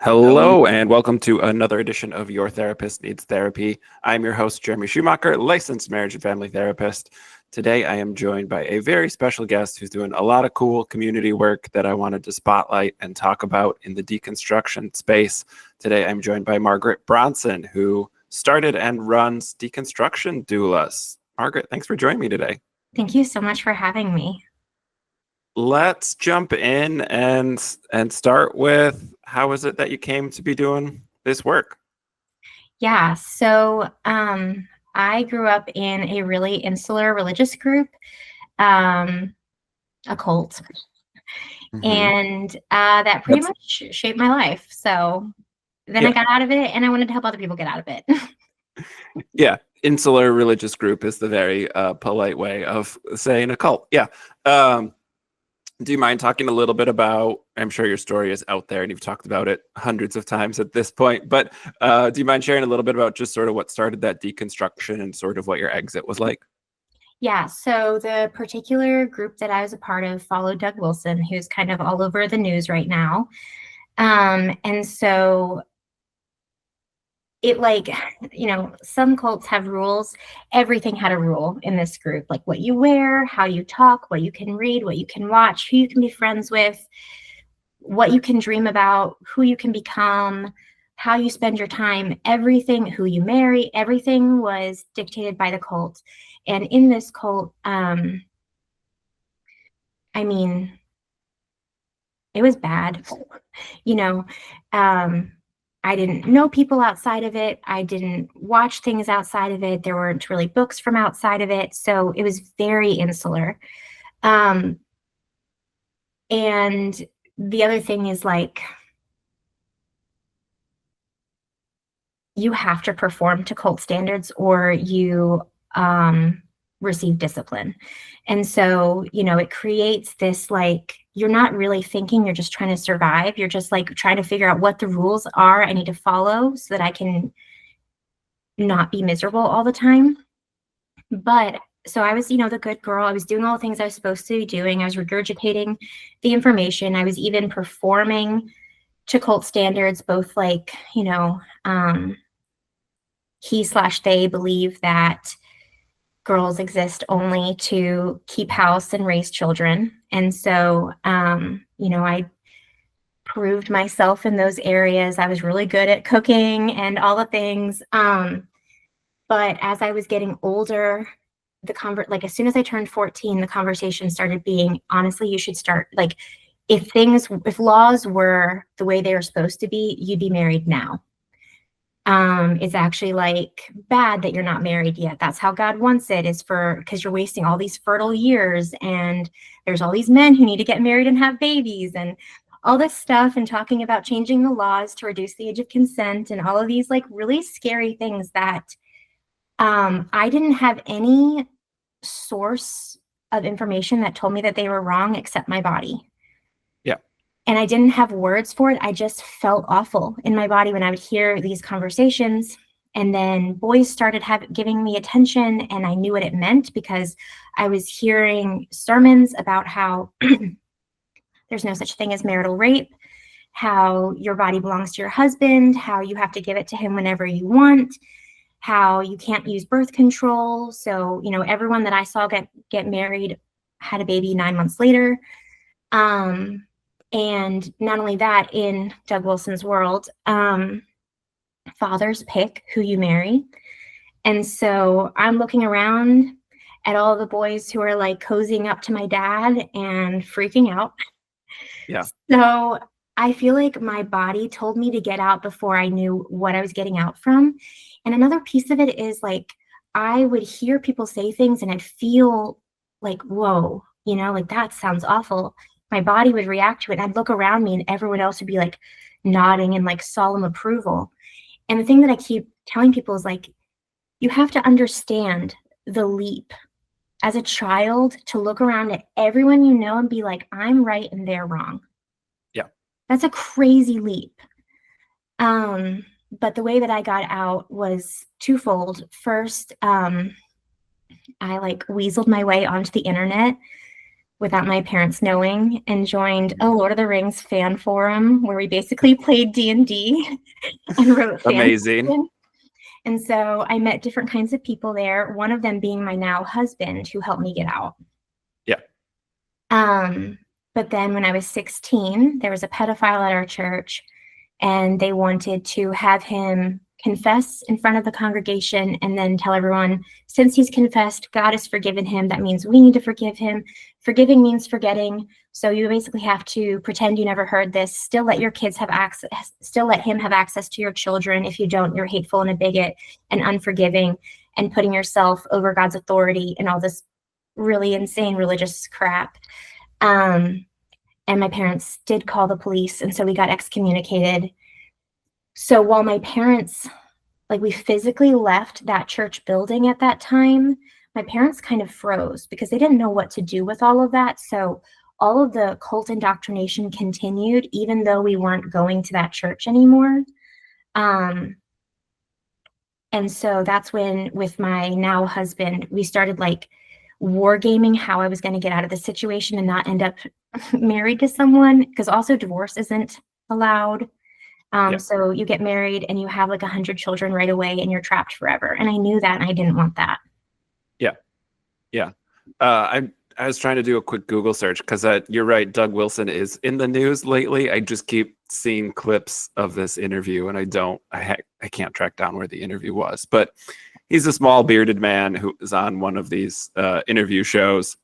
Hello, and welcome to another edition of Your Therapist Needs Therapy. I'm your host, Jeremy Schumacher, licensed marriage and family therapist. Today, I am joined by a very special guest who's doing a lot of cool community work that I wanted to spotlight and talk about in the deconstruction space. Today, I'm joined by Margaret Bronson, who started and runs Deconstruction Doulas. Margaret, thanks for joining me today. Thank you so much for having me. Let's jump in and start with, how is it that you came to be doing this work? Yeah, so I grew up in a really insular religious group, a cult, and that pretty much shaped my life. So then I got out of it, and I wanted to help other people get out of it. Yeah, insular religious group is the very polite way of saying a cult. Yeah. Do you mind talking a little bit about, I'm sure your story is out there and you've talked about it hundreds of times at this point, but do you mind sharing a little bit about just sort of what started that deconstruction and sort of what your exit was like? Yeah, so the particular group that I was a part of followed Doug Wilson, who's kind of all over the news right now. And so it, like, some cults have rules. Everything had a rule in this group, like what you wear, how you talk, what you can read, what you can watch, who you can be friends with, what you can dream about, who you can become, how you spend your time, everything, who you marry, everything was dictated by the cult. And in this cult, it was bad. I didn't know people outside of it. I didn't watch things outside of it. There weren't really books from outside of it. So it was very insular. And the other thing is, like, you have to perform to cult standards or you receive discipline. And so, it creates this, like, you're not really thinking, you're just trying to survive. You're just like trying to figure out what the rules are I need to follow so that I can not be miserable all the time. But so I was, the good girl. I was doing all the things I was supposed to be doing. I was regurgitating the information. I was even performing to cult standards, both like, he/they believe that girls exist only to keep house and raise children. And so, I proved myself in those areas. I was really good at cooking and all the things. But as I was getting older, as soon as I turned 14, the conversation started being, honestly, you should start, like, if laws were the way they were supposed to be, you'd be married now. It's actually, like, bad that you're not married yet. That's how God wants it, because you're wasting all these fertile years, and there's all these men who need to get married and have babies and all this stuff, and talking about changing the laws to reduce the age of consent and all of these, like, really scary things that I didn't have any source of information that told me that they were wrong except my body. And I didn't have words for it. I just felt awful in my body when I would hear these conversations. And then boys started giving me attention, and I knew what it meant because I was hearing sermons about how there's no such thing as marital rape, how your body belongs to your husband, how you have to give it to him whenever you want, how you can't use birth control. So, everyone that I saw get married had a baby 9 months later. And not only that, in Doug Wilson's world, fathers pick who you marry. And so I'm looking around at all the boys who are, like, cozying up to my dad and freaking out. Yeah. So I feel like my body told me to get out before I knew what I was getting out from. And another piece of it is, like, I would hear people say things and I'd feel like, whoa, like, that sounds awful. My body would react to it. And I'd look around me and everyone else would be, like, nodding and, like, solemn approval. And the thing that I keep telling people is, like, you have to understand the leap as a child to look around at everyone you know and be like, I'm right and they're wrong. Yeah. That's a crazy leap. But the way that I got out was twofold. First, I, like, weaseled my way onto the internet. without my parents knowing, and joined a Lord of the Rings fan forum where we basically played D&D and wrote fan Amazing. fiction. And so I met different kinds of people there, one of them being my now husband, who helped me get out. Yeah. But then when I was 16, there was a pedophile at our church, and they wanted to have him confess in front of the congregation and then tell everyone, since he's confessed, God has forgiven him. That means we need to forgive him. Forgiving means forgetting. So you basically have to pretend you never heard this, still let your kids have access, still let him have access to your children. If you don't, you're hateful and a bigot and unforgiving and putting yourself over God's authority and all this really insane religious crap. And my parents did call the police, and so we got excommunicated. So while my parents, like, we physically left that church building at that time, my parents kind of froze because they didn't know what to do with all of that. So all of the cult indoctrination continued, even though we weren't going to that church anymore. And so that's when, with my now husband, we started like wargaming how I was going to get out of the situation and not end up married to someone, because also divorce isn't allowed. So you get married and you have like 100 children right away and you're trapped forever. And I knew that and I didn't want that. Yeah. I was trying to do a quick Google search because you're right. Doug Wilson is in the news lately. I just keep seeing clips of this interview and I can't track down where the interview was, but he's a small bearded man who is on one of these interview shows,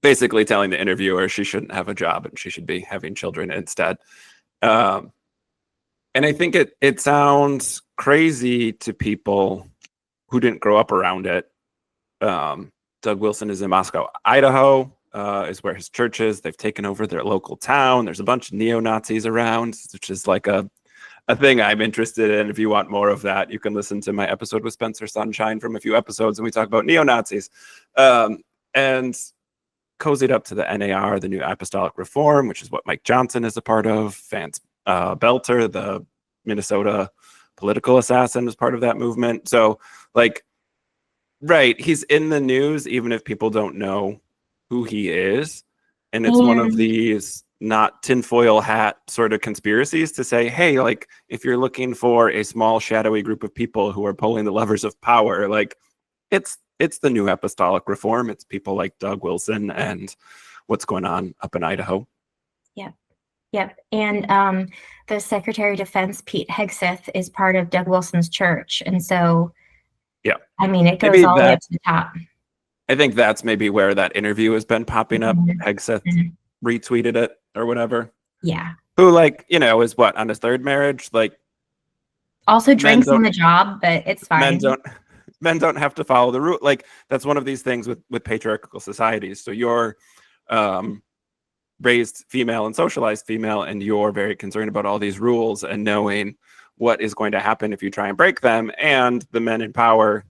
basically telling the interviewer she shouldn't have a job and she should be having children instead. And I think it sounds crazy to people who didn't grow up around it. Doug Wilson is in Moscow, Idaho, is where his church is. They've taken over their local town. There's a bunch of neo-Nazis around, which is like a thing I'm interested in. If you want more of that, you can listen to my episode with Spencer Sunshine from a few episodes, and we talk about neo-Nazis. And cozied up to the NAR, the New Apostolic Reform, which is what Mike Johnson is a part of. Vance Belter, the Minnesota political assassin, is part of that movement. So, like, right, he's in the news, even if people don't know who he is. And it's one of these not tinfoil hat sort of conspiracies to say, hey, like, if you're looking for a small, shadowy group of people who are pulling the levers of power, like, it's the New Apostolic Reform. It's people like Doug Wilson and what's going on up in Idaho. Yep. And the Secretary of Defense, Pete Hegseth, is part of Doug Wilson's church. And so, yeah, I mean, it goes all the way up to the top. I think that's maybe where that interview has been popping up. Hegseth retweeted it or whatever. Yeah. Who, like, you know, is what, on his third marriage? Like, also drinks on the job, but it's fine. Men don't have to follow the rule. Like, that's one of these things with patriarchal societies. So you're raised female and socialized female, and you're very concerned about all these rules and knowing what is going to happen if you try and break them. And the men in power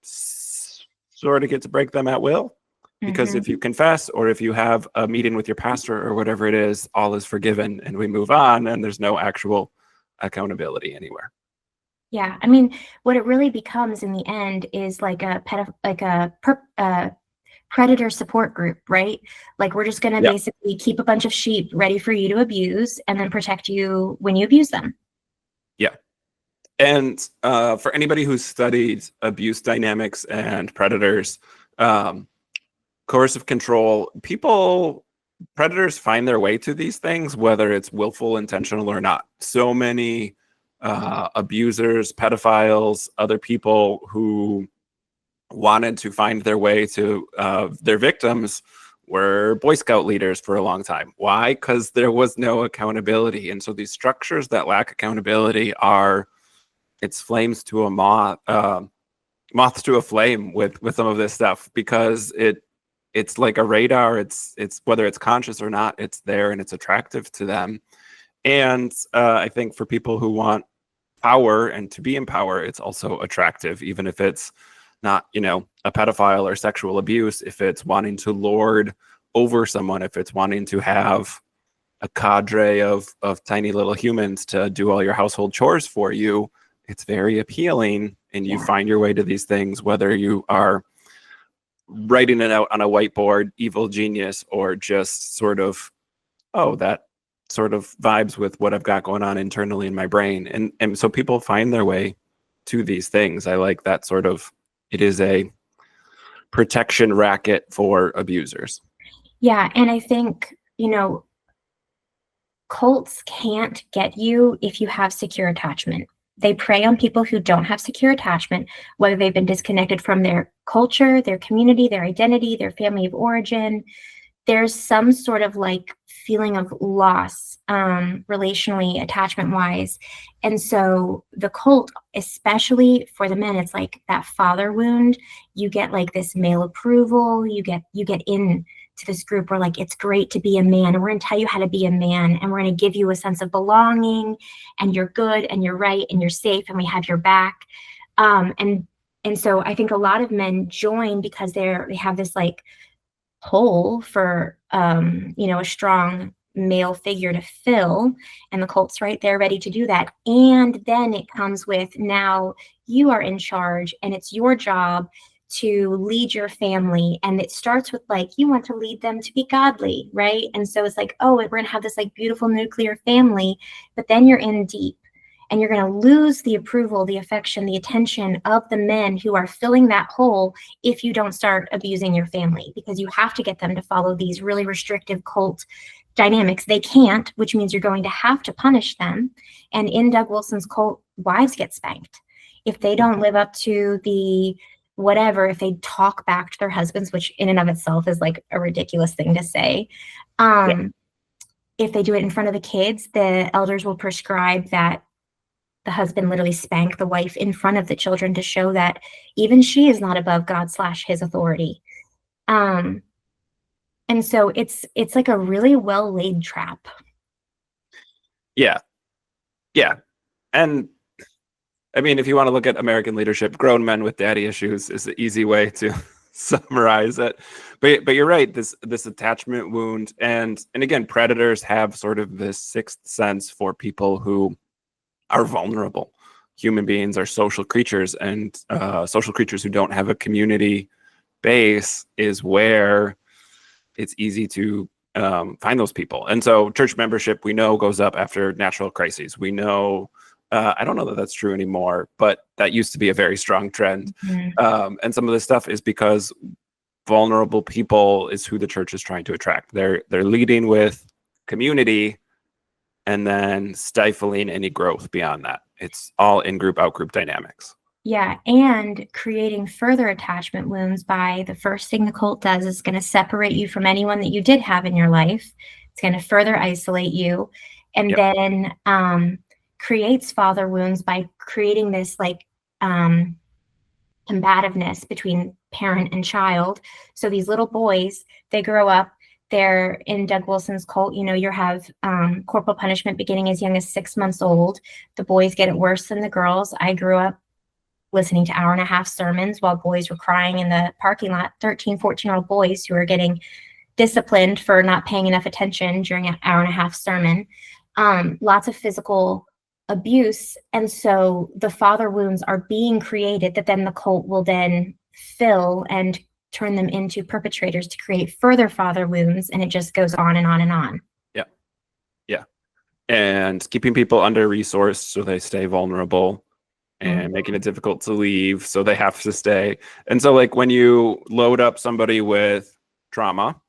sort of get to break them at will. Because if you confess, or if you have a meeting with your pastor or whatever it is, all is forgiven and we move on, and there's no actual accountability anywhere. Yeah, I mean, what it really becomes in the end is like a predator support group, right? Like, we're just going to basically keep a bunch of sheep ready for you to abuse and then protect you when you abuse them. Yeah. And for anybody who's studied abuse dynamics and predators, coercive control, predators find their way to these things, whether it's willful, intentional or not. So many abusers, pedophiles, other people who wanted to find their way to their victims were Boy Scout leaders for a long time. Why? Because there was no accountability. And so these structures that lack accountability it's flames to a moths to a flame with some of this stuff, because it's like a radar. It's whether it's conscious or not, it's there and it's attractive to them. And I think for people who want power and to be in power, it's also attractive, even if it's not, you know, a pedophile or sexual abuse. If it's wanting to lord over someone, if it's wanting to have a cadre of tiny little humans to do all your household chores for you, it's very appealing. And you find your way to these things, whether you are writing it out on a whiteboard, evil genius, or just sort of, oh, that sort of vibes with what I've got going on internally in my brain. And so people find their way to these things. I like that sort of, it is a protection racket for abusers. Yeah. And I think, cults can't get you if you have secure attachment. They prey on people who don't have secure attachment, whether they've been disconnected from their culture, their community, their identity, their family of origin. There's some sort of like feeling of loss, relationally, attachment wise. And so the cult, especially for the men, it's like that father wound. You get like this male approval. You get in to this group where like, it's great to be a man, and we're going to tell you how to be a man, and we're going to give you a sense of belonging, and you're good and you're right and you're safe and we have your back. And so I think a lot of men join because they have this like hole for a strong male figure to fill, and the cult's right there ready to do that. And then it comes with, now you are in charge and it's your job to lead your family, and it starts with like, you want to lead them to be godly, right? And so it's like, oh, we're gonna have this like beautiful nuclear family, but then you're in deep, and you're going to lose the approval, the affection, the attention of the men who are filling that hole if you don't start abusing your family, because you have to get them to follow these really restrictive cult dynamics. They can't, which means you're going to have to punish them. And in Doug Wilson's cult, wives get spanked if they don't live up to the whatever, if they talk back to their husbands, which in and of itself is like a ridiculous thing to say. If they do it in front of the kids, the elders will prescribe that the husband literally spank the wife in front of the children to show that even she is not above God/his authority. And so it's like a really well laid trap. Yeah. And I mean, if you want to look at American leadership, grown men with daddy issues is the easy way to summarize it. But you're right, this attachment wound, and again, predators have sort of this sixth sense for people who are vulnerable. Human beings are social creatures, and social creatures who don't have a community base is where it's easy to find those people. And so church membership, we know, goes up after natural crises. We know, I don't know that that's true anymore, but that used to be a very strong trend. Mm-hmm. And some of this stuff is because vulnerable people is who the church is trying to attract. They're leading with community and then stifling any growth beyond that. It's all in-group, out-group dynamics. Yeah, and creating further attachment wounds by the first thing the cult does is going to separate you from anyone that you did have in your life. It's going to further isolate you, and then creates father wounds by creating this like combativeness between parent and child. So these little boys, they grow up, they're in Doug Wilson's cult, you have corporal punishment beginning as young as 6 months old. The boys get it worse than the girls. I grew up listening to hour-and-a-half sermons while boys were crying in the parking lot, 13, 14-year-old boys who are getting disciplined for not paying enough attention during an hour-and-a-half sermon. Lots of physical abuse. And so the father wounds are being created that then the cult will then fill and turn them into perpetrators to create further father wounds, and it just goes on and on and on. Yeah. And keeping people under-resourced so they stay vulnerable, and making it difficult to leave so they have to stay. And so like when you load up somebody with trauma,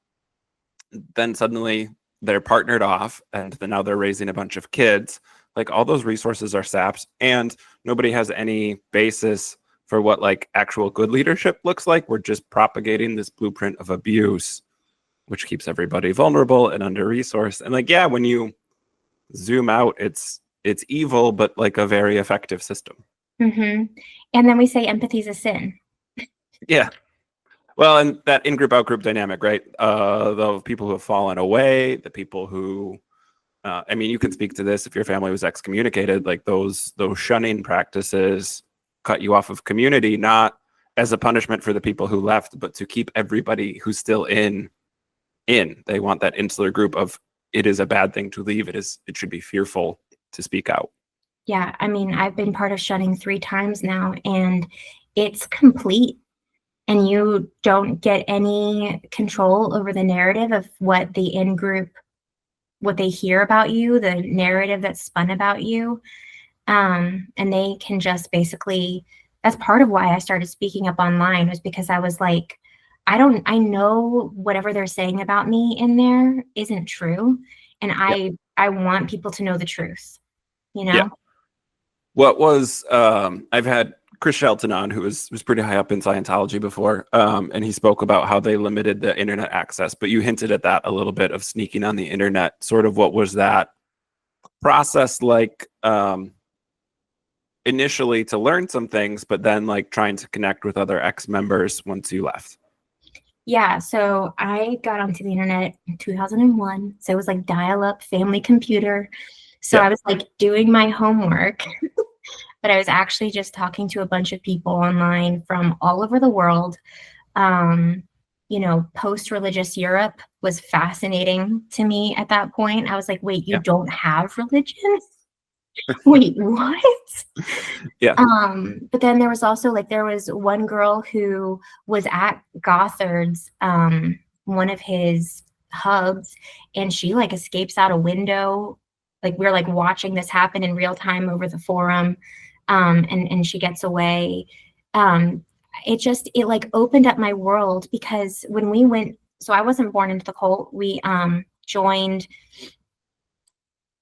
then suddenly they're partnered off, and then now they're raising a bunch of kids. Like all those resources are sapped, and nobody has any basis for what like actual good leadership looks like. We're just propagating this blueprint of abuse, which keeps everybody vulnerable and under-resourced. And like, yeah, when you zoom out, it's evil, but like a very effective system. Mm-hmm. And then we say empathy is a sin. Yeah. Well, and that in-group, out-group dynamic, right? The people who have fallen away, the people who, I mean, you can speak to this if your family was excommunicated, like those shunning practices cut you off of community, not as a punishment for the people who left, but to keep everybody who's still in. They want that insular group of, it is a bad thing to leave. It should be fearful to speak out. Yeah, I mean, I've been part of shunning 3 times now, and it's complete. and you don't get any control over the narrative of what the in-group, what they hear about you, the narrative that's spun about you. And they can just basically, that's part of why I started speaking up online, was because I was like, I know whatever they're saying about me in there isn't true. And I want people to know the truth, you know? Yeah. What was, I've had Chris Shelton on, who was pretty high up in Scientology before, and he spoke about how they limited the internet access, but you hinted at that a little bit of sneaking on the internet. Sort of what was that process like, initially to learn some things, but then like trying to connect with other ex-members once you left? Yeah, so I got onto the internet in 2001. So it was like dial-up family computer. So I was like doing my homework, but I was actually just talking to a bunch of people online from all over the world. You know, post-religious Europe was fascinating to me at that point. I was like, wait, you don't have religion? Wait, what? Yeah. But then there was also like, there was one girl who was at Gothard's, one of his hubs, and she like escapes out a window. Like we're like watching this happen in real time over the forum. And she gets away. It like opened up my world, because when we went, so I wasn't born into the cult. We joined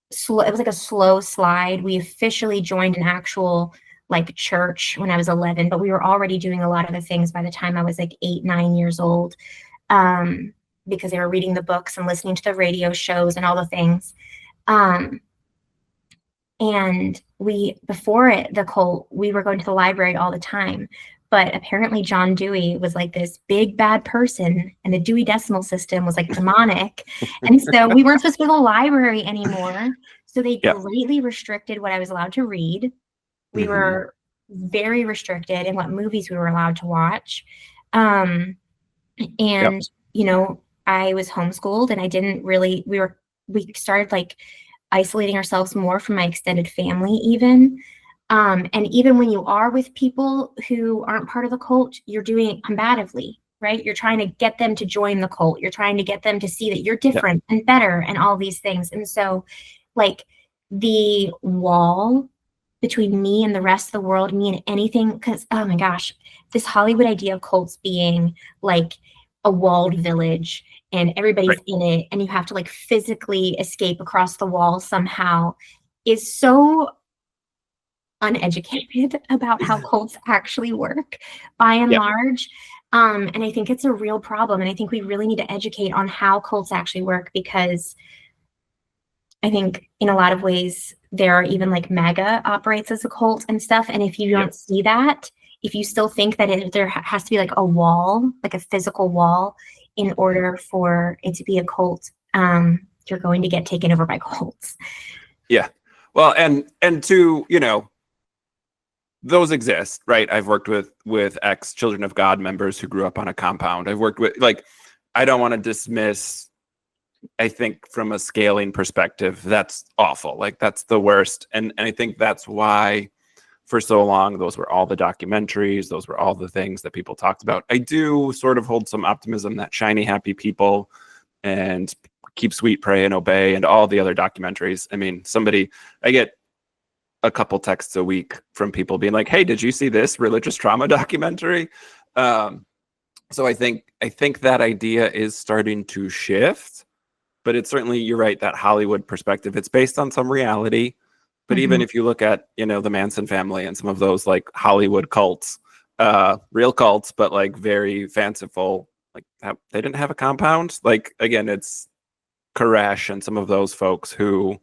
it was like a slow slide. We officially joined an actual like church when I was 11, but we were already doing a lot of the things by the time I was like 8, 9 years old, because they were reading the books and listening to the radio shows and all the things. And before the cult, we were going to the library all the time. But apparently John Dewey was like this big bad person, and the Dewey Decimal System was like demonic. And so we weren't supposed to go to the library anymore. So they greatly restricted what I was allowed to read. We were very restricted in what movies we were allowed to watch. And, you know, I was homeschooled, and I didn't really, we started like isolating ourselves more from my extended family even. And even when you are with people who aren't part of the cult, you're doing it combatively, right? You're trying to get them to join the cult. You're trying to get them to see that you're different and better and all these things. And so like the wall between me and the rest of the world, me and anything, because, oh my gosh, this Hollywood idea of cults being like a walled village and everybody's in it, and you have to like physically escape across the wall somehow, is so uneducated about how cults actually work by and large. And I think it's a real problem. And I think we really need to educate on how cults actually work, because I think in a lot of ways there are even like MAGA operates as a cult and stuff. And if you don't see that, if you still think that there has to be like a wall, like a physical wall, in order for it to be a cult, you're going to get taken over by cults. Yeah. Well, and to, you know, those exist, right? I've worked with ex Children of God members who grew up on a compound. I've worked with, like, I don't want to dismiss, I think from a scaling perspective, that's awful. Like that's the worst. And I think that's why for so long, those were all the documentaries. Those were all the things that people talked about. I do sort of hold some optimism that Shiny Happy People and Keep Sweet, Pray and Obey and all the other documentaries. I mean, I get a couple texts a week from people being like, hey, did you see this religious trauma documentary? So I think that idea is starting to shift, but it's certainly, you're right, that Hollywood perspective, it's based on some reality. But even if you look at, you know, the Manson family and some of those like Hollywood cults, real cults, but like very fanciful, like they didn't have a compound. Like, again, it's Koresh and some of those folks who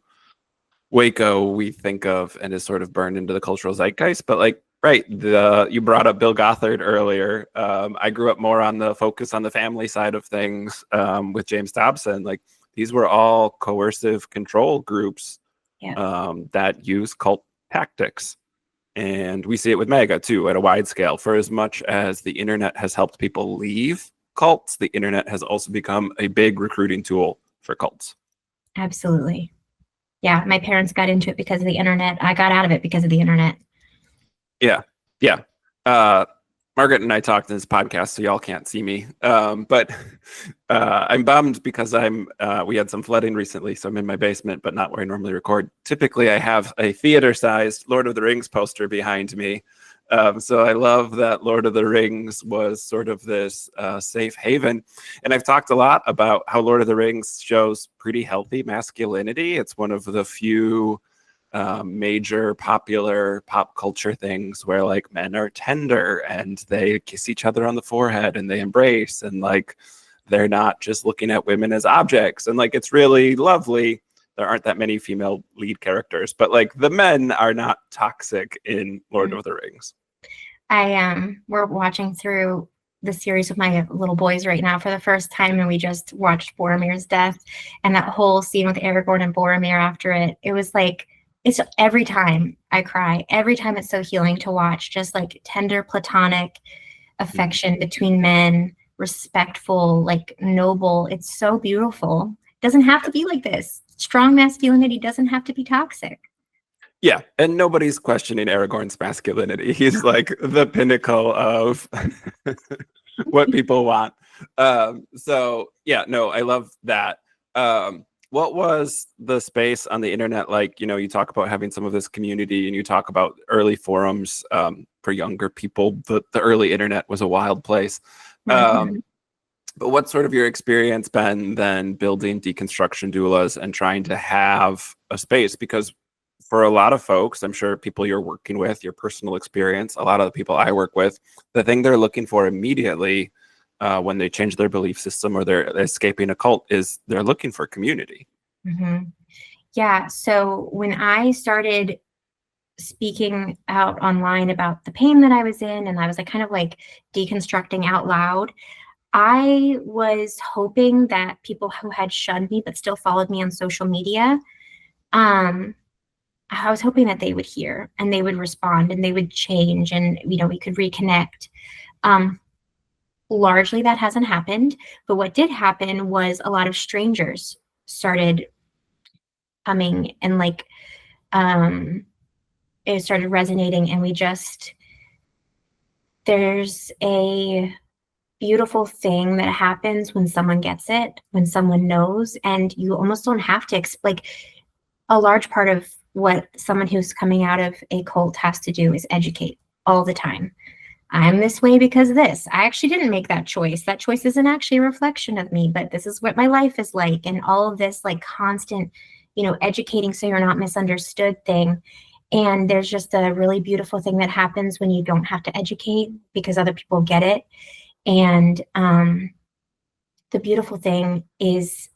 Waco we think of and is sort of burned into the cultural zeitgeist. But like, right, you brought up Bill Gothard earlier. I grew up more on the focus on the family side of things with James Dobson. Like these were all coercive control groups that use cult tactics. And we see it with MAGA too at a wide scale. For as much as the internet has helped people leave cults, the internet has also become a big recruiting tool for cults. Absolutely. Yeah, my parents got into it because of the internet. I got out of it because of the internet. Yeah. Margaret and I talked in this podcast, so y'all can't see me. But I'm bummed because we had some flooding recently, so I'm in my basement, but not where I normally record. Typically, I have a theater-sized Lord of the Rings poster behind me. So I love that Lord of the Rings was sort of this safe haven. And I've talked a lot about how Lord of the Rings shows pretty healthy masculinity. It's one of the few major popular pop culture things where like men are tender and they kiss each other on the forehead and they embrace, and like they're not just looking at women as objects, and like it's really lovely. There aren't that many female lead characters, but like the men are not toxic in Lord of the Rings. We're watching through the series with my little boys right now for the first time, and we just watched Boromir's death, and that whole scene with Aragorn and Boromir after it. It was like, it's every time I cry, every time it's so healing to watch, just like tender platonic affection between men, respectful, like noble. It's so beautiful. It doesn't have to be like this. Strong masculinity doesn't have to be toxic. Yeah, and nobody's questioning Aragorn's masculinity. He's like the pinnacle of what people want. So yeah, no, I love that. What was the space on the internet like? You know, you talk about having some of this community and you talk about early forums for younger people. The early internet was a wild place. But what's sort of your experience been then building Deconstruction Doulas and trying to have a space? Because for a lot of folks, I'm sure people you're working with, your personal experience, a lot of the people I work with, the thing they're looking for immediately when they change their belief system or they're escaping a cult is they're looking for community. Mm-hmm. Yeah. So when I started speaking out online about the pain that I was in, and I was like kind of like deconstructing out loud, I was hoping that people who had shunned me but still followed me on social media, I was hoping that they would hear and they would respond and they would change, and we could reconnect. Largely that hasn't happened, but what did happen was a lot of strangers started coming, and like it started resonating, and there's a beautiful thing that happens when someone gets it, when someone knows, and you almost don't have to like a large part of what someone who's coming out of a cult has to do is educate all the time. I'm this way because of this. I actually didn't make that choice. That choice isn't actually a reflection of me, but this is what my life is like. And all of this like constant, educating so you're not misunderstood thing. And there's just a really beautiful thing that happens when you don't have to educate because other people get it. And the beautiful thing is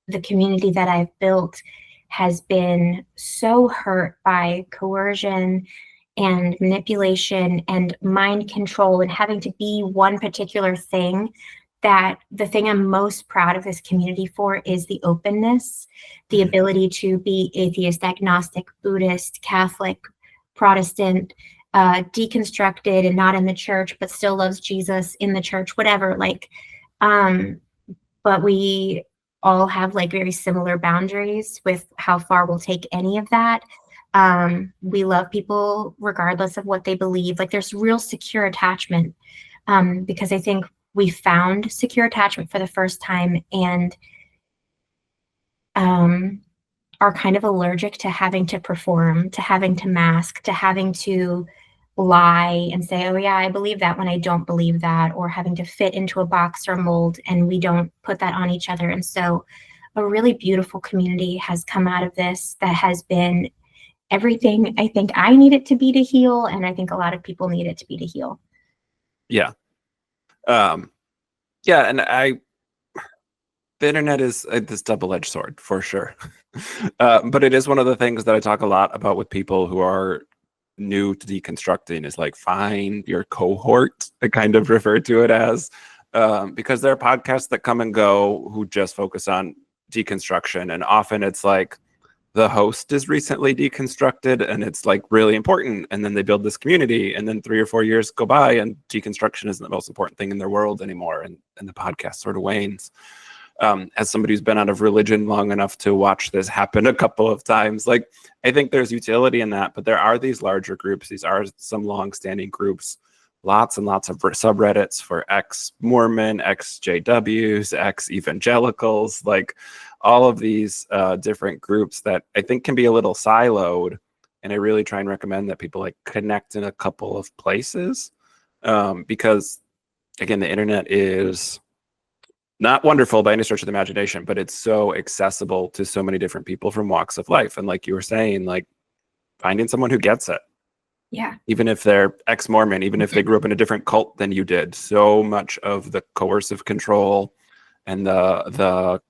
the community that I've built has been so hurt by coercion and manipulation and mind control and having to be one particular thing, that the thing I'm most proud of this community for is the openness, the ability to be atheist, agnostic, Buddhist, Catholic, Protestant, deconstructed and not in the church, but still loves Jesus in the church, whatever. But we all have like very similar boundaries with how far we'll take any of that. We love people regardless of what they believe. Like there's real secure attachment, because I think we found secure attachment for the first time, and are kind of allergic to having to perform, to having to mask, to having to lie and say, oh yeah, I believe that when I don't believe that, or having to fit into a box or mold, and we don't put that on each other. And so a really beautiful community has come out of this that has been everything I think I need it to be to heal, and I think a lot of people need it to be to heal. Yeah. Yeah, and the internet is this double-edged sword for sure. But it is one of the things that I talk a lot about with people who are new to deconstructing, is like find your cohort. I kind of refer to it as, because there are podcasts that come and go who just focus on deconstruction, and often it's like the host is recently deconstructed and it's like really important, and then they build this community, and then 3 or 4 years go by and deconstruction isn't the most important thing in their world anymore, and the podcast sort of wanes. As somebody who's been out of religion long enough to watch this happen a couple of times, like I think there's utility in that, but there are these larger groups, these are some long-standing groups lots and lots of subreddits for ex-Mormon, ex-JWs, ex-evangelicals, like all of these different groups that I think can be a little siloed. And I really try and recommend that people like connect in a couple of places because, again, the internet is not wonderful by any stretch of the imagination, but it's so accessible to so many different people from walks of life. And like you were saying, like finding someone who gets it. Yeah. Even if they're ex-Mormon, even if they grew up in a different cult than you did, so much of the coercive control and the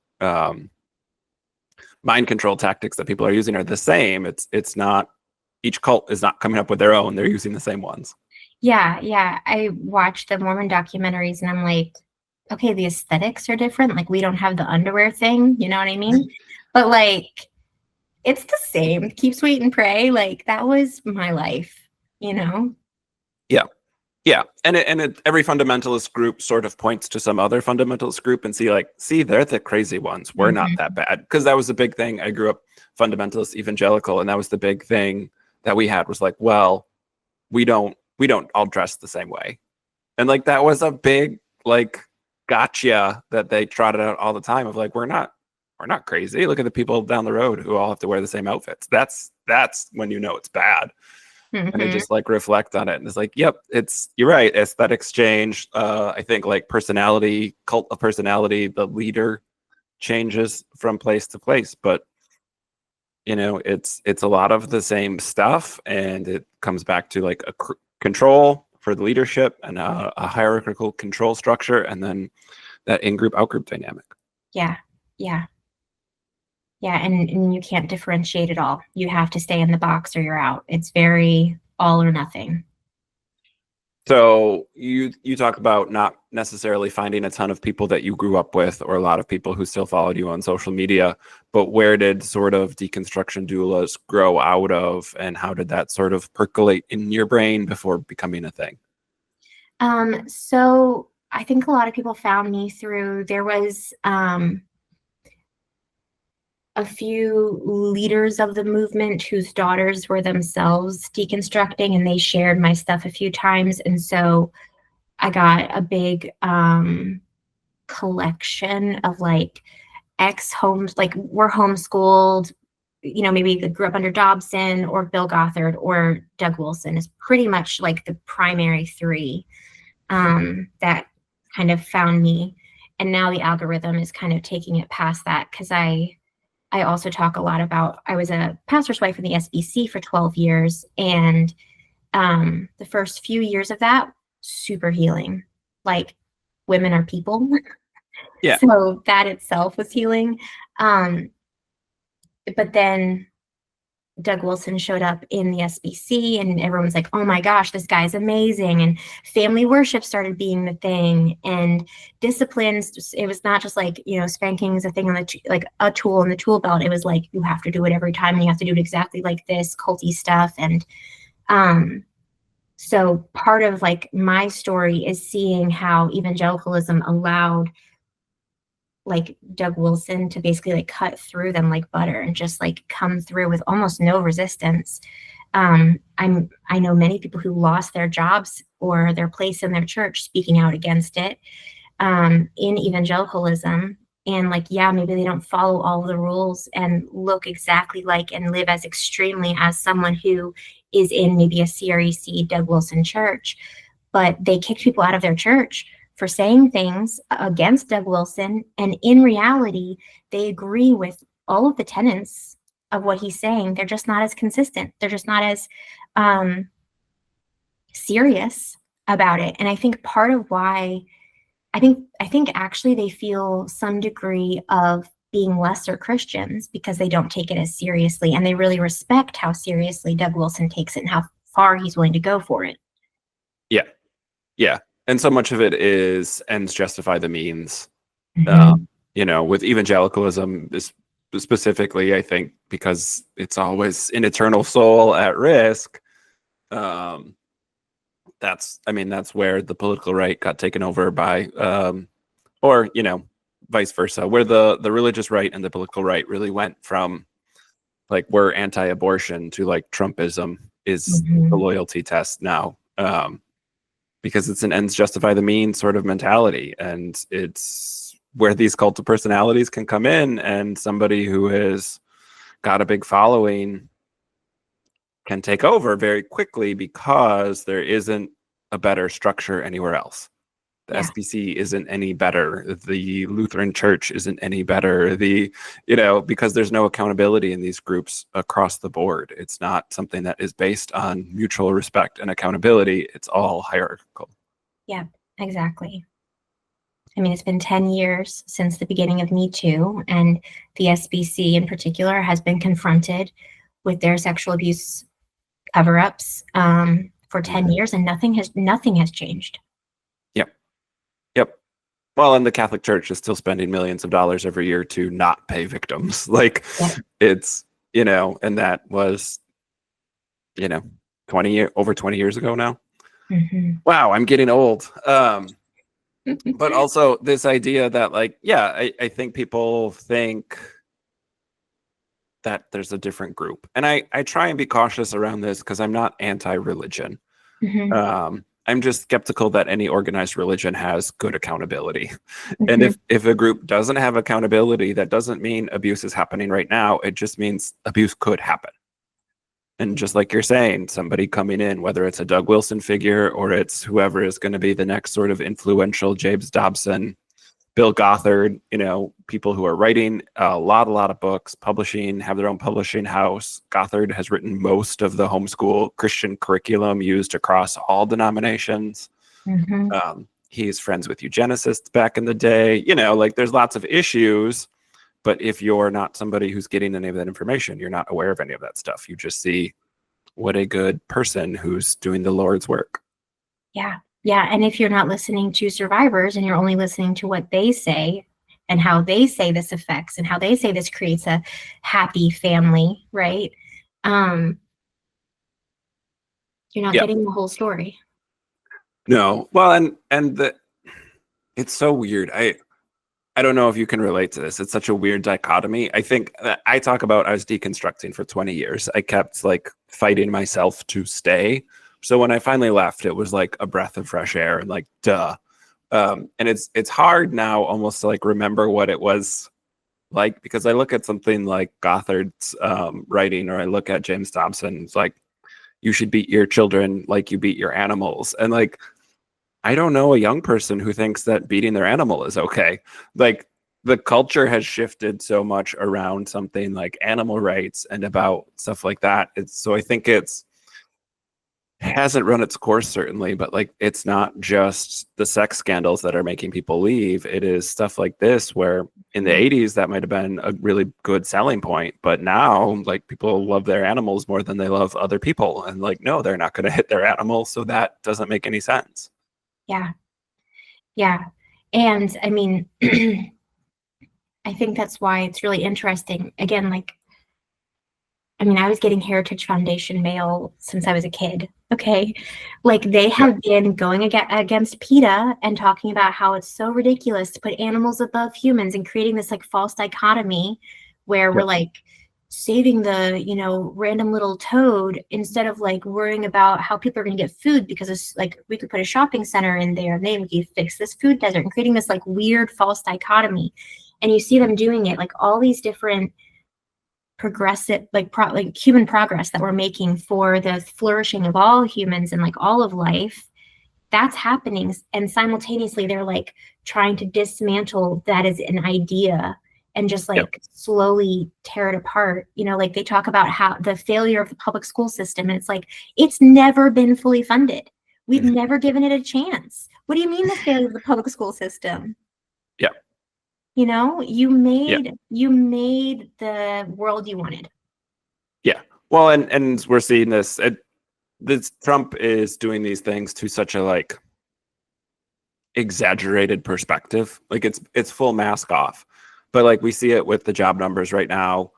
mind control tactics that people are using are the same. It's not, each cult is not coming up with their own. They're using the same ones. Yeah. Yeah. I watched the Mormon documentaries and I'm like, okay, the aesthetics are different. Like we don't have the underwear thing. You know what I mean? But like, it's the same. Keep sweet and pray. Like that was my life, you know? Yeah. Yeah. And every fundamentalist group sort of points to some other fundamentalist group and see, they're the crazy ones. We're not that bad. Because that was the big thing. I grew up fundamentalist evangelical, and that was the big thing that we had was like, well, we don't all dress the same way. And like that was a big like gotcha that they trotted out all the time of like, we're not crazy. Look at the people down the road who all have to wear the same outfits. That's when you know it's bad. And I just like reflect on it and it's like, yep, you're right. Aesthetics change. I think like personality, cult of personality, the leader changes from place to place, but you know, it's a lot of the same stuff, and it comes back to like a control for the leadership and a hierarchical control structure, and then that in-group out-group dynamic. Yeah. Yeah. Yeah. And you can't differentiate at all. You have to stay in the box or you're out. It's very all or nothing. So you talk about not necessarily finding a ton of people that you grew up with or a lot of people who still followed you on social media, but where did sort of deconstruction doulas grow out of, and how did that sort of percolate in your brain before becoming a thing? So I think a lot of people found me through, there was a few leaders of the movement whose daughters were themselves deconstructing, and they shared my stuff a few times. And so I got a big collection of like ex-homes, like were homeschooled, you know, maybe they grew up under Dobson or Bill Gothard or Doug Wilson is pretty much like the primary three that kind of found me. And now the algorithm is kind of taking it past that, because I also talk a lot about, I was a pastor's wife in the SBC for 12 years. And the first few years of that, super healing. Like women are people. Yeah. So that itself was healing. But then Doug Wilson showed up in the SBC and everyone's like, oh my gosh, this guy's amazing. And family worship started being the thing, and disciplines. It was not just like, you know, spanking is a thing on the, like a tool in the tool belt. It was like, you have to do it every time and you have to do it exactly like this culty stuff. And, so part of like my story is seeing how evangelicalism allowed like Doug Wilson to basically like cut through them like butter and just like come through with almost no resistance. I know many people who lost their jobs or their place in their church speaking out against it in evangelicalism. And like, yeah, maybe they don't follow all the rules and look exactly like and live as extremely as someone who is in maybe a CREC Doug Wilson church, but they kicked people out of their church for saying things against Doug Wilson. And in reality, they agree with all of the tenets of what he's saying. They're just not as consistent. They're just not as serious about it. And I think part of why, I think actually they feel some degree of being lesser Christians because they don't take it as seriously, and they really respect how seriously Doug Wilson takes it and how far he's willing to go for it. Yeah. Yeah. And so much of it is ends justify the means. You know, with evangelicalism specifically, I think because it's always an eternal soul at risk. That's where the political right got taken over by, or, you know, vice versa, where the religious right and the political right really went from like, we're anti-abortion to like Trumpism is the loyalty test now. because it's an ends justify the means sort of mentality. And it's where these cult of personalities can come in, and somebody who has got a big following can take over very quickly because there isn't a better structure anywhere else. The SBC isn't any better. The Lutheran Church isn't any better. Because there's no accountability in these groups across the board. It's not something that is based on mutual respect and accountability. It's all hierarchical. Yeah, exactly. I mean, it's been 10 years since the beginning of Me Too, and the SBC in particular has been confronted with their sexual abuse cover-ups for 10 years, and nothing has changed. Yep. Well, and the Catholic Church is still spending millions of dollars every year to not pay victims. It's, and that was, over 20 years ago now. Mm-hmm. Wow, I'm getting old. But also this idea that I think people think that there's a different group. And I try and be cautious around this because I'm not anti-religion. Mm-hmm. I'm just skeptical that any organized religion has good accountability. Mm-hmm. And if a group doesn't have accountability, that doesn't mean abuse is happening right now. It just means abuse could happen. And just like you're saying, somebody coming in, whether it's a Doug Wilson figure or it's whoever is going to be the next sort of influential James Dobson, Bill Gothard, people who are writing a lot of books, publishing, have their own publishing house. Gothard has written most of the homeschool Christian curriculum used across all denominations. Mm-hmm. He's friends with eugenicists back in the day. There's lots of issues, but if you're not somebody who's getting any of that information, you're not aware of any of that stuff. You just see what a good person who's doing the Lord's work. Yeah. Yeah. And if you're not listening to survivors and you're only listening to what they say and how they say this affects and how they say this creates a happy family, right? You're not getting the whole story. No. Well, it's so weird. I don't know if you can relate to this. It's such a weird dichotomy. I think that I talk about I was deconstructing for 20 years. I kept fighting myself to stay. So when I finally left, it was like a breath of fresh air and duh. And it's hard now almost to remember what it was like, because I look at something like Gothard's writing, or I look at James Dobson. It's you should beat your children like you beat your animals. And I don't know a young person who thinks that beating their animal is okay. The culture has shifted so much around something like animal rights and about stuff like that. So I think it hasn't run its course, certainly, but it's not just the sex scandals that are making people leave. It is stuff like this, where in the 80s that might have been a really good selling point, but now people love their animals more than they love other people, and no, they're not going to hit their animals, so that doesn't make any sense. Yeah. And I mean, I think that's why it's really interesting. Again, I was getting Heritage Foundation mail since I was a kid. Okay. They have been going against PETA and talking about how it's so ridiculous to put animals above humans and creating this false dichotomy where we're saving the, random little toad instead of worrying about how people are going to get food, because it's we could put a shopping center in there and then we could fix this food desert, and creating this weird false dichotomy. And you see them doing it, all these different progressive, human progress that we're making for the flourishing of all humans and all of life, that's happening. And simultaneously they're trying to dismantle that as an idea and just slowly tear it apart. They talk about how the failure of the public school system, and it's never been fully funded. We've never given it a chance. What do you mean the failure of the public school system? Yeah. You made the world you wanted. Yeah. Well, and we're seeing this. This Trump is doing these things to such a exaggerated perspective. It's full mask off, but we see it with the job numbers right now.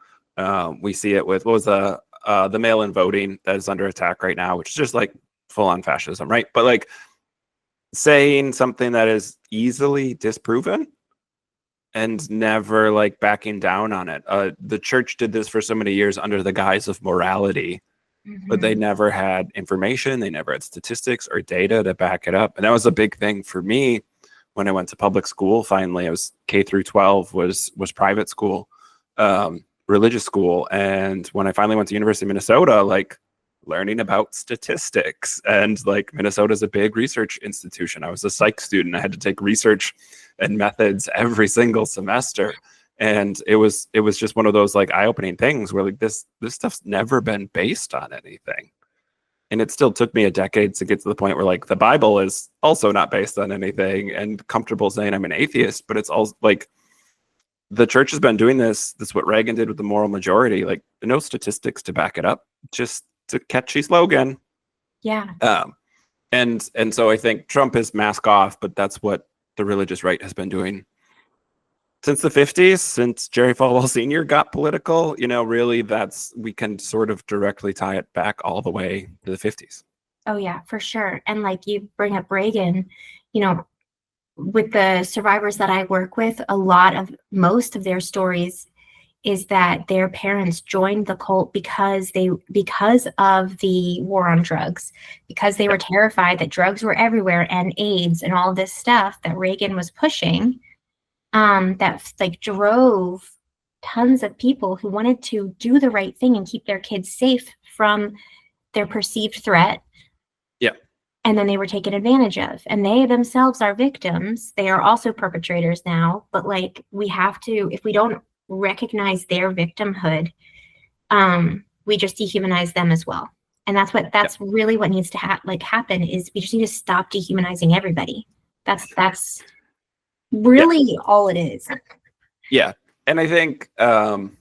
We see it with what was the mail-in voting that is under attack right now, which is just full on fascism, right? But saying something that is easily disproven and never backing down on it. The church did this for so many years under the guise of morality, but they never had information. They never had statistics or data to back it up. And that was a big thing for me when I went to public school. Finally, I was K through 12 was private school, religious school. And when I finally went to University of Minnesota, like learning about statistics, and like Minnesota's a big research institution. I was a psych student. I had to take research and methods every single semester. And it was just one of those like eye-opening things where like this stuff's never been based on anything. And it still took me a decade to get to the point where like the Bible is also not based on anything, and comfortable saying I'm an atheist, but it's all like the church has been doing this. That's what Reagan did with the moral majority, like no statistics to back it up, just a catchy slogan. Yeah. And so I think Trump is mask off, but that's what the religious right has been doing since the 50s, since Jerry Falwell Sr. got political. You know, really, we can sort of directly tie it back all the way to the 50s. Oh, yeah, for sure. And like you bring up Reagan, you know, with the survivors that I work with, most of their stories is that their parents joined the cult because of the war on drugs, because they were terrified that drugs were everywhere, and AIDS and all this stuff that Reagan was pushing. That like drove tons of people who wanted to do the right thing and keep their kids safe from their perceived threat. Yeah. And then they were taken advantage of, and they themselves are victims. They are also perpetrators now, but like we have to, if we don't recognize their victimhood, we just dehumanize them as well. And that's really what needs to happen is we just need to stop dehumanizing everybody. That's really all it is. Yeah. And I think I'll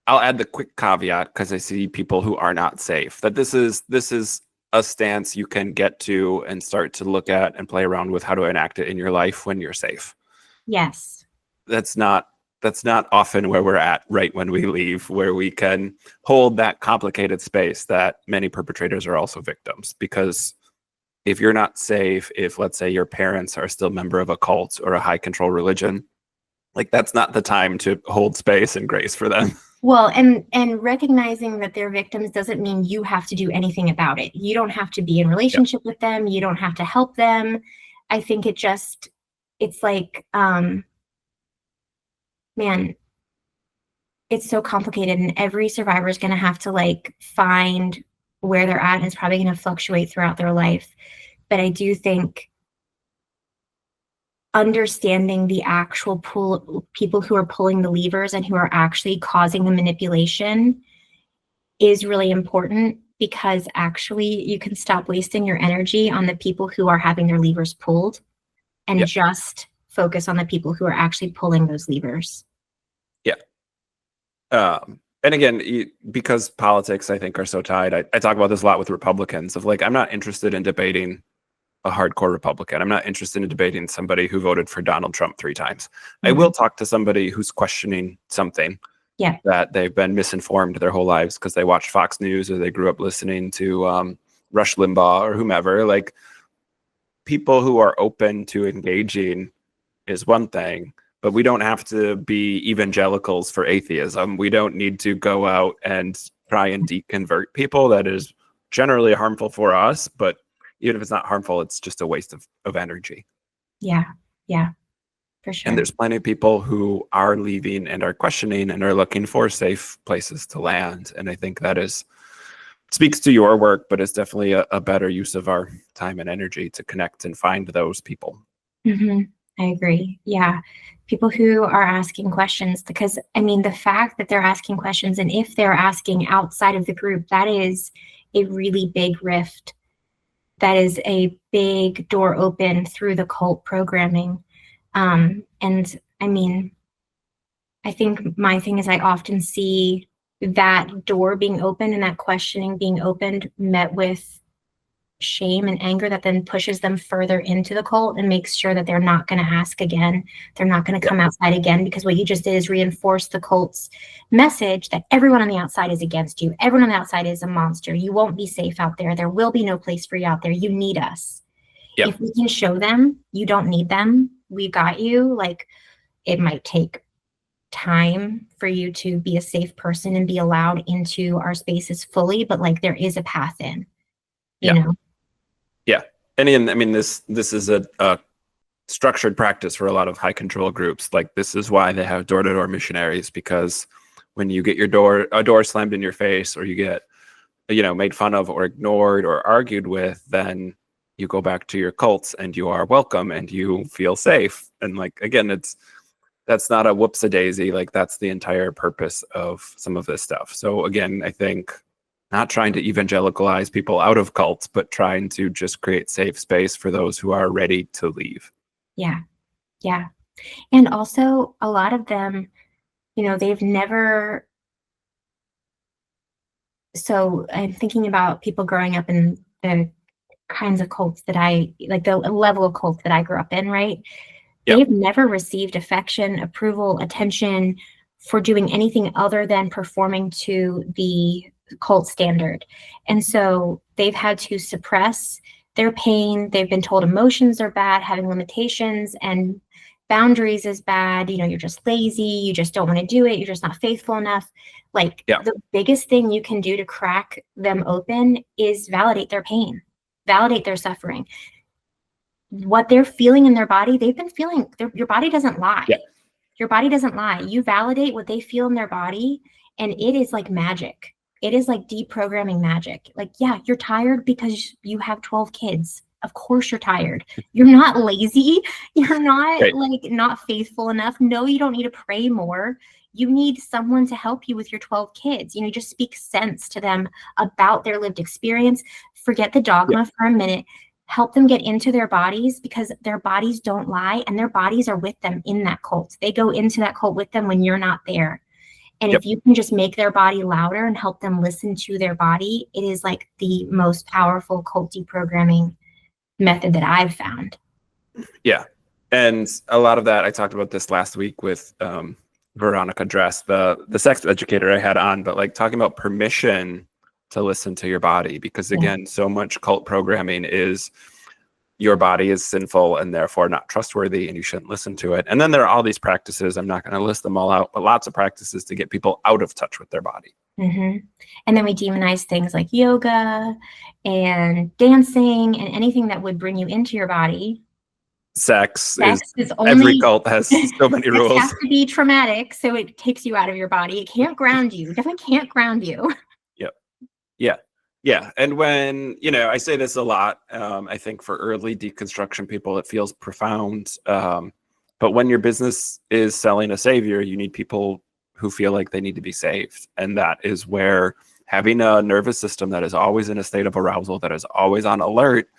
add the quick caveat, because I see people who are not safe, that this is a stance you can get to and start to look at and play around with how to enact it in your life when you're safe. Yes. That's not often where we're at right when we leave, where we can hold that complicated space that many perpetrators are also victims. Because if you're not safe, if let's say your parents are still a member of a cult or a high control religion, like that's not the time to hold space and grace for them. Well, and recognizing that they're victims doesn't mean you have to do anything about it. You don't have to be in relationship with them. You don't have to help them. I think it's like, man, it's so complicated, and every survivor is going to have to like find where they're at, and it's probably going to fluctuate throughout their life. But I do think understanding the actual people who are pulling the levers and who are actually causing the manipulation is really important, because actually you can stop wasting your energy on the people who are having their levers pulled and just focus on the people who are actually pulling those levers. Yeah. And again, because politics, I think, are so tied, I talk about this a lot with Republicans of like, I'm not interested in debating a hardcore Republican. I'm not interested in debating somebody who voted for Donald Trump 3 times. Mm-hmm. I will talk to somebody who's questioning something that they've been misinformed their whole lives because they watched Fox News or they grew up listening to Rush Limbaugh or whomever. Like, people who are open to engaging is one thing, but we don't have to be evangelicals for atheism. We don't need to go out and try and deconvert people. That is generally harmful for us, but even if it's not harmful, it's just a waste of energy. Yeah, for sure. And there's plenty of people who are leaving and are questioning and are looking for safe places to land. And I think that speaks to your work, but it's definitely a better use of our time and energy to connect and find those people. Mm-hmm. I agree. Yeah. People who are asking questions, because I mean, the fact that they're asking questions, and if they're asking outside of the group, that is a really big rift. That is a big door open through the cult programming. And I mean, I think my thing is I often see that door being open and that questioning being opened met with shame and anger that then pushes them further into the cult and makes sure that they're not going to ask again. They're not going to come outside again, because what you just did is reinforce the cult's message that everyone on the outside is against you. Everyone on the outside is a monster. You won't be safe out there. There will be no place for you out there. You need us. Yep. If we can show them you don't need them, we've got you. Like, it might take time for you to be a safe person and be allowed into our spaces fully, but like there is a path in, you know? Yeah. And I mean, this is a structured practice for a lot of high control groups. Like, this is why they have door-to-door missionaries, because when you get a door slammed in your face, or you get, made fun of or ignored or argued with, then you go back to your cults and you are welcome and you feel safe. And like, again, that's not a whoops-a-daisy. Like, that's the entire purpose of some of this stuff. So again, I think not trying to evangelicalize people out of cults, but trying to just create safe space for those who are ready to leave. Yeah. Yeah. And also a lot of them, they've never. So I'm thinking about people growing up in the kinds of cults that the level of cults that I grew up in, right? Yep. They've never received affection, approval, attention for doing anything other than performing to the cult standard. And so they've had to suppress their pain. They've been told emotions are bad, having limitations and boundaries is bad. You're just lazy. You just don't want to do it. You're just not faithful enough. Like, the biggest thing you can do to crack them open is validate their pain, validate their suffering. What they're feeling in their body, they've been feeling. Your body doesn't lie. Yeah. Your body doesn't lie. You validate what they feel in their body, and it is like magic. It is like deprogramming magic. Like, yeah, you're tired because you have 12 kids. Of course you're tired. You're not lazy. You're not not faithful enough. No, you don't need to pray more. You need someone to help you with your 12 kids. Just speak sense to them about their lived experience. Forget the dogma for a minute. Help them get into their bodies, because their bodies don't lie, and their bodies are with them in that cult. They go into that cult with them when you're not there. And if you can just make their body louder and help them listen to their body, it is like the most powerful cult deprogramming method that I've found. Yeah. And a lot of that, I talked about this last week with Veronica Dress, the sex educator I had on, but like talking about permission to listen to your body, because again, so much cult programming is your body is sinful and therefore not trustworthy and you shouldn't listen to it. And then there are all these practices, I'm not going to list them all out, but lots of practices to get people out of touch with their body. Mm-hmm. And then we demonize things like yoga and dancing and anything that would bring you into your body. Sex is only, every cult has so many rules. It has to be traumatic, so it takes you out of your body. It can't ground you. Definitely can't ground you. Yeah. And when, I say this a lot, I think for early deconstruction people, it feels profound. But when your business is selling a savior, you need people who feel like they need to be saved. And that is where having a nervous system that is always in a state of arousal, that is always on alert,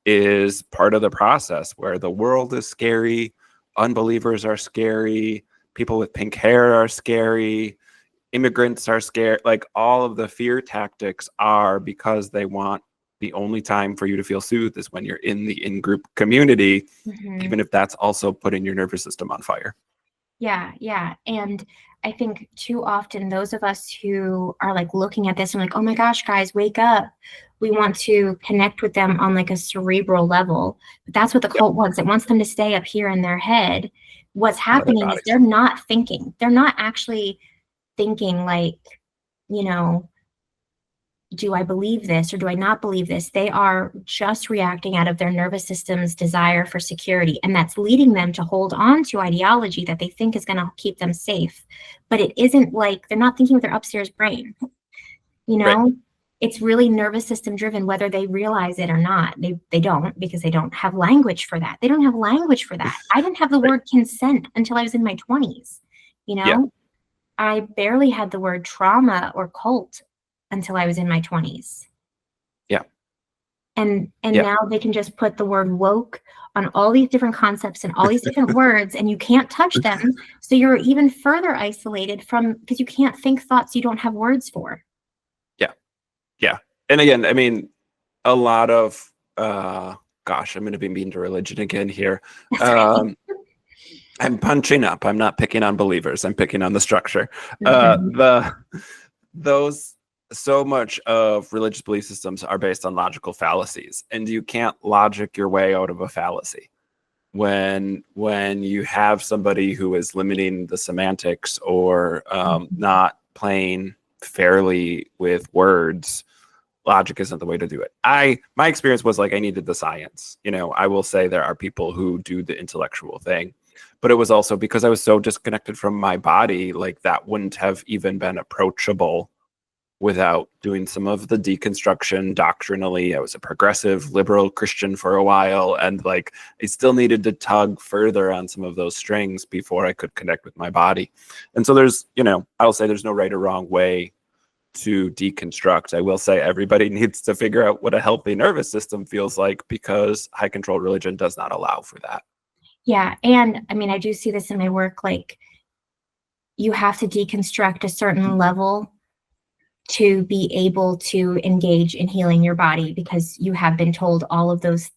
is part of the process, where the world is scary, unbelievers are scary, people with pink hair are scary, immigrants are scared. Like, all of the fear tactics are because they want the only time for you to feel soothed is when you're in the in-group community, even if that's also putting your nervous system on fire. Yeah. And I think too often those of us who are like looking at this and like, oh my gosh, guys, wake up. We want to connect with them on like a cerebral level. But that's what the cult wants. It wants them to stay up here in their head. What's happening is they're not thinking. They're not actually thinking like, do I believe this or do I not believe this? They are just reacting out of their nervous system's desire for security. And that's leading them to hold on to ideology that they think is going to keep them safe. But it isn't like, they're not thinking with their upstairs brain. Right. It's really nervous system driven, whether they realize it or not. They don't, because they don't have language for that. They don't have language for that. I didn't have the word consent until I was in my 20s. I barely had the word trauma or cult until I was in my 20s. Yeah. And now they can just put the word woke on all these different concepts and all these different words, and you can't touch them. So you're even further isolated because you can't think thoughts you don't have words for. Yeah. And again, I mean, a lot of, I'm going to be mean to religion again here. I'm punching up. I'm not picking on believers. I'm picking on the structure. So much of religious belief systems are based on logical fallacies, and you can't logic your way out of a fallacy. when you have somebody who is limiting the semantics or not playing fairly with words, logic isn't the way to do it. My experience was like I needed the science. I will say there are people who do the intellectual thing, but it was also because I was so disconnected from my body, like that wouldn't have even been approachable without doing some of the deconstruction doctrinally. I was a progressive liberal Christian for a while, and like I still needed to tug further on some of those strings before I could connect with my body. And so there's, I'll say there's no right or wrong way to deconstruct. I will say everybody needs to figure out what a healthy nervous system feels like, because high control religion does not allow for that. Yeah. And I mean, I do see this in my work, like you have to deconstruct a certain level to be able to engage in healing your body, because you have been told all of those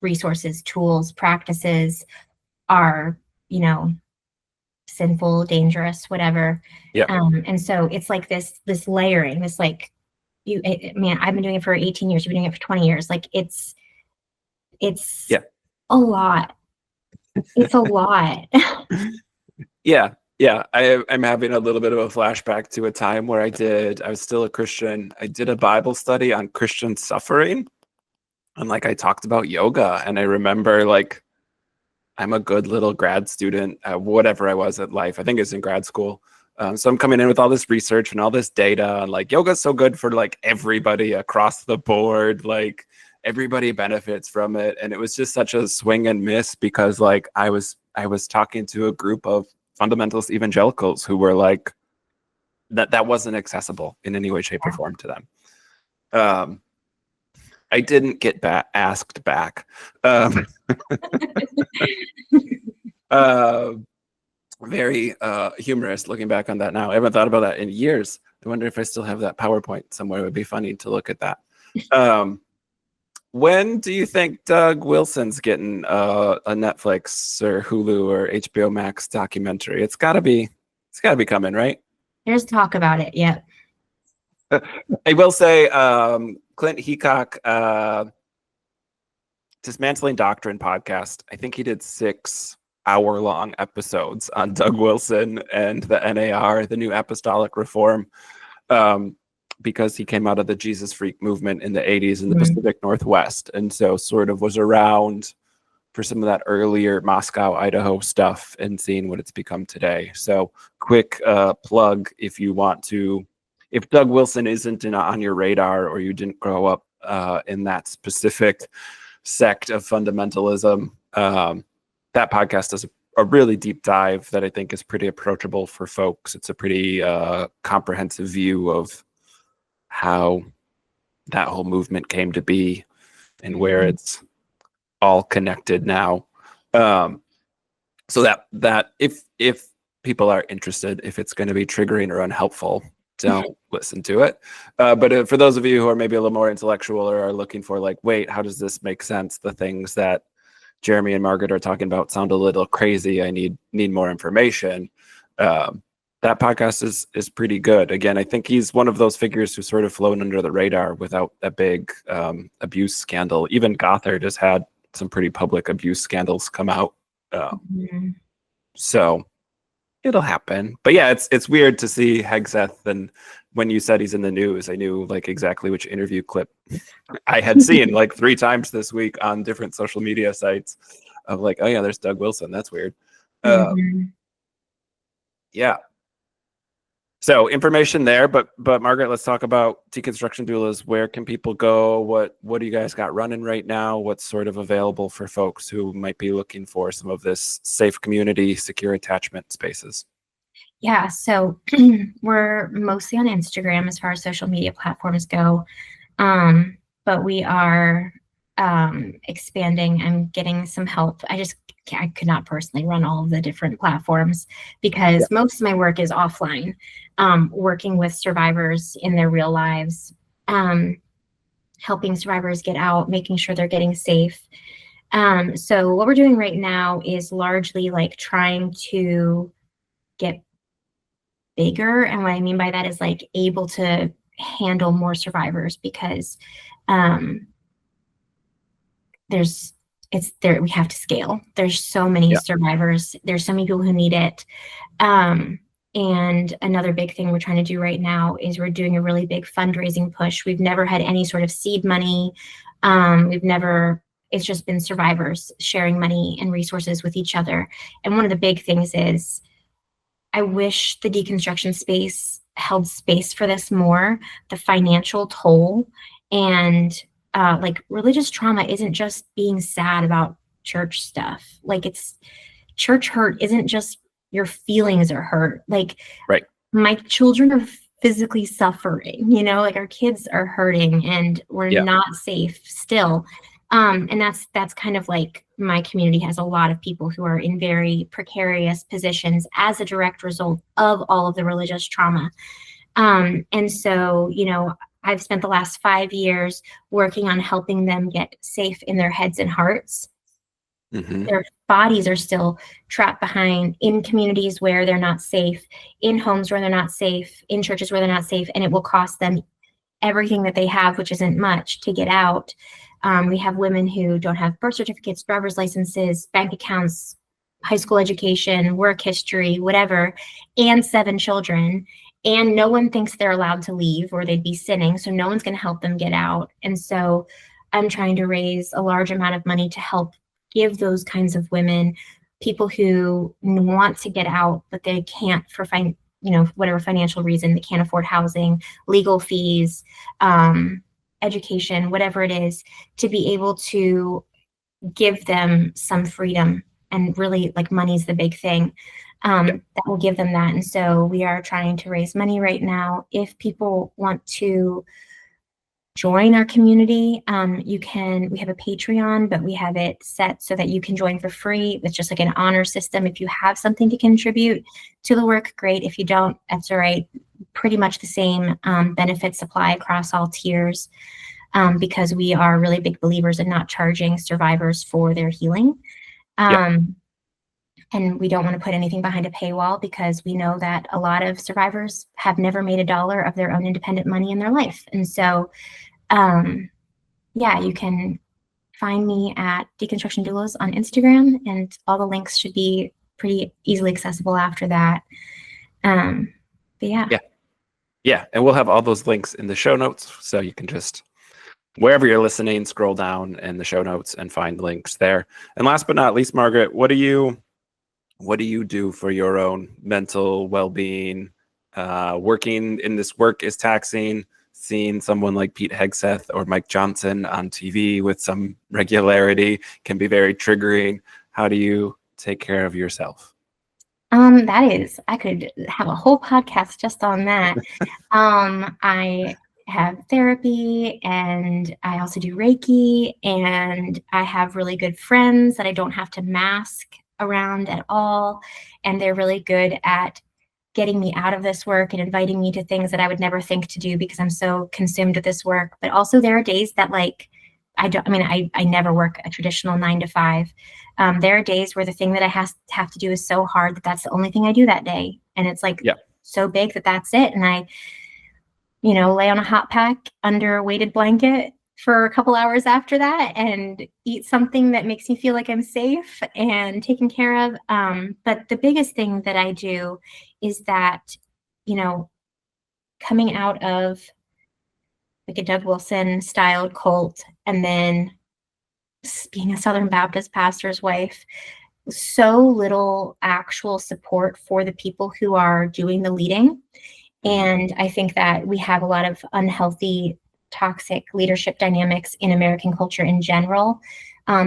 resources, tools, practices are, sinful, dangerous, whatever. Yeah. And so it's like this layering, this like man, I've been doing it for 18 years. You've been doing it for 20 years. Like it's a lot. It's a lot. Yeah. Yeah, I'm having a little bit of a flashback to a time where I was still a Christian. I did a Bible study on Christian suffering, and like I talked about yoga, and I remember like I'm a good little grad student, whatever I was at life. I think it's in grad school. So I'm coming in with all this research and all this data, and like yoga's so good for like everybody across the board. Like everybody benefits from it, and it was just such a swing and miss, because like I was talking to a group of fundamentalist evangelicals who were like that wasn't accessible in any way, shape, or form to them. I didn't get asked back. Very humorous looking back on that now. I haven't thought about that in years. I wonder if I still have that PowerPoint somewhere. It would be funny to look at that. When do you think Doug Wilson's getting a Netflix or Hulu or HBO Max documentary? It's gotta be coming, right? There's talk about it. Yeah. I will say, Clint Heacock, Dismantling Doctrine podcast, I think he did 6-hour-long episodes on Doug Wilson and the NAR, the New Apostolic Reform, because he came out of the Jesus Freak movement in the 80s in the Pacific Northwest, and so sort of was around for some of that earlier Moscow, Idaho stuff, and seeing what it's become today. So quick plug, if you want to, if Doug Wilson isn't on your radar, or you didn't grow up in that specific sect of fundamentalism, that podcast does a really deep dive that I think is pretty approachable for folks. It's a pretty comprehensive view of how that whole movement came to be and where it's all connected now. So that if people are interested, if it's going to be triggering or unhelpful, don't listen to it. But for those of you who are maybe a little more intellectual or are looking for like, wait, how does this make sense? The things that Jeremy and Margaret are talking about sound a little crazy. I need more information. That podcast is pretty good. Again, I think he's one of those figures who's sort of flown under the radar without a big abuse scandal. Even Gothard has had some pretty public abuse scandals come out. So it'll happen. But yeah, it's weird to see Hegseth, and when you said he's in the news, I knew like exactly which interview clip I had seen like 3 times this week on different social media sites of like, oh yeah, there's Doug Wilson. That's weird. Yeah. So information there, but Margaret, let's talk about Deconstruction Doulas. Where can people go? What do you guys got running right now? What's sort of available for folks who might be looking for some of this safe community, secure attachment spaces? Yeah, so we're mostly on Instagram as far as social media platforms go, but we are expanding and getting some help. I could not personally run all of the different platforms, because most of my work is offline, working with survivors in their real lives, helping survivors get out, making sure they're getting safe. So what we're doing right now is largely like trying to get bigger. And what I mean by that is like able to handle more survivors, because there's it's there. We have to scale. There's so many survivors. There's so many people who need it. And another big thing we're trying to do right now is we're doing a really big fundraising push. We've never had any sort of seed money. It's just been survivors sharing money and resources with each other. And one of the big things is I wish the deconstruction space held space for this more. The financial toll and like religious trauma isn't just being sad about church stuff. Like it's church hurt isn't just your feelings are hurt. Like Right. my children are physically suffering, you know, like our kids are hurting and we're not safe still. And that's kind of like my community has a lot of people who are in very precarious positions as a direct result of all of the religious trauma. And so, you know, I've spent the last 5 years working on helping them get safe in their heads and hearts. Mm-hmm. Their bodies are still trapped behind in communities where they're not safe, in homes where they're not safe, in churches where they're not safe, and it will cost them everything that they have, which isn't much, to get out. We have women who don't have birth certificates, driver's licenses, bank accounts, high school education, work history, whatever, and 7 children. And no one thinks they're allowed to leave or they'd be sinning. So no one's going to help them get out. And so I'm trying to raise a large amount of money to help give those kinds of women, people who want to get out, but they can't for whatever financial reason, they can't afford housing, legal fees, education, whatever it is, to be able to give them some freedom. And really, like, money's the big thing that will give them that. And so we are trying to raise money right now. If people want to join our community, we have a Patreon, but we have it set so that you can join for free. It's just like an honor system. If you have something to contribute to the work, great. If you don't, that's all right. Pretty much the same benefits apply across all tiers, because we are really big believers in not charging survivors for their healing. And we don't want to put anything behind a paywall because we know that a lot of survivors have never made $1 of their own independent money in their life. And so, you can find me at Deconstruction Doulas on Instagram, and all the links should be pretty easily accessible after that. Yeah. And we'll have all those links in the show notes. So you can just, wherever you're listening, scroll down in the show notes and find links there. And last but not least, Margaret, what do you do for your own mental well-being? Working in this work is taxing. Seeing someone like Pete Hegseth or Mike Johnson on TV with some regularity can be very triggering. How do you take care of yourself? I could have a whole podcast just on that. I have therapy, and I also do Reiki, and I have really good friends that I don't have to mask around at all. And they're really good at getting me out of this work and inviting me to things that I would never think to do because I'm so consumed with this work. But also there are days that, like, I never work a traditional 9 to 5. There are days where the thing that I have to do is so hard that that's the only thing I do that day. And it's like so big that that's it. And I, lay on a hot pack under a weighted blanket for a couple hours after that and eat something that makes me feel like I'm safe and taken care of. But the biggest thing that I do is that, coming out of like a Doug Wilson styled cult and then being a Southern Baptist pastor's wife, so little actual support for the people who are doing the leading. And I think that we have a lot of unhealthy, toxic leadership dynamics in American culture in general,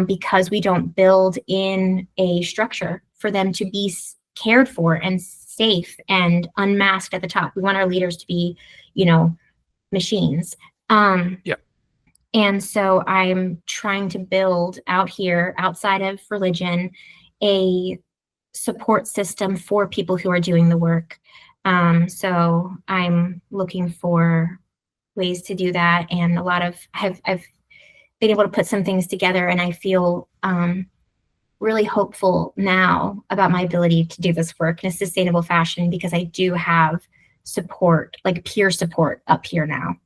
because we don't build in a structure for them to be cared for and safe and unmasked at the top. We want our leaders to be, machines. And so I'm trying to build out here, outside of religion, a support system for people who are doing the work. So I'm looking for ways to do that. And I've been able to put some things together, and I feel really hopeful now about my ability to do this work in a sustainable fashion because I do have support, like peer support up here now,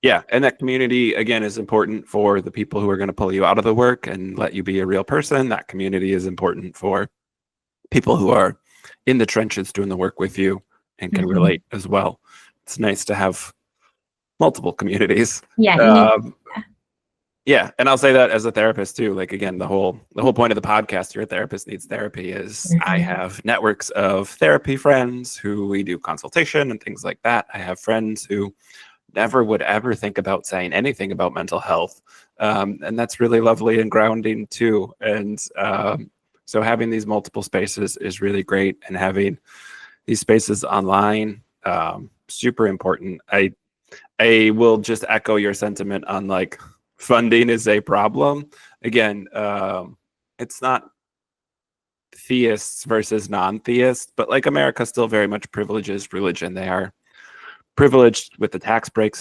Yeah, and that community, again, is important for the people who are going to pull you out of the work and let you be a real person. That community is important for people who are in the trenches doing the work with you and can relate as well. It's nice to have multiple communities. Yeah, you need. Yeah, and I'll say that as a therapist too. Like, again, the whole point of the podcast, Your Therapist Needs Therapy, is I have networks of therapy friends who we do consultation and things like that. I have friends who never would ever think about saying anything about mental health, and that's really lovely and grounding too. And so having these multiple spaces is really great, and having these spaces online, super important. I will just echo your sentiment on, like, funding is a problem. Again, it's not theists versus non-theists, but like America still very much privileges religion. They are privileged with the tax breaks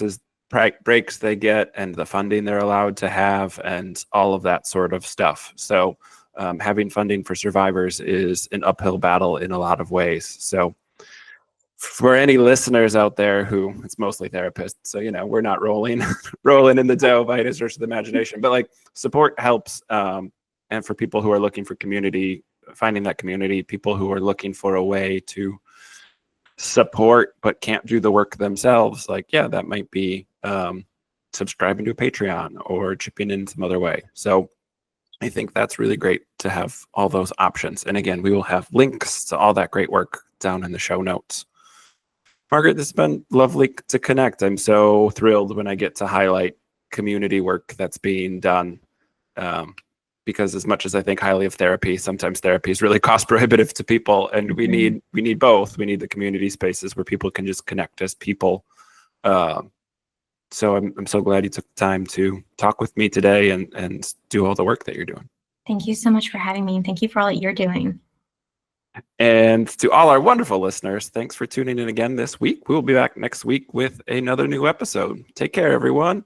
they get and the funding they're allowed to have and all of that sort of stuff. So having funding for survivors is an uphill battle in a lot of ways. So for any listeners out there who, it's mostly therapists, so, you know, we're not rolling in the dough by any stretch of the imagination, but like, support helps. And for people who are looking for community, finding that community, people who are looking for a way to support but can't do the work themselves, like, yeah, that might be subscribing to a Patreon or chipping in some other way. So I think that's really great to have all those options. And again, we will have links to all that great work down in the show notes. Margaret, this has been lovely to connect. I'm so thrilled when I get to highlight community work that's being done, because as much as I think highly of therapy, sometimes therapy is really cost prohibitive to people, and we need both. We need the community spaces where people can just connect as people. So I'm so glad you took the time to talk with me today and do all the work that you're doing. Thank you so much for having me, and thank you for all that you're doing. And to all our wonderful listeners, thanks for tuning in again this week. We will be back next week with another new episode. Take care, everyone.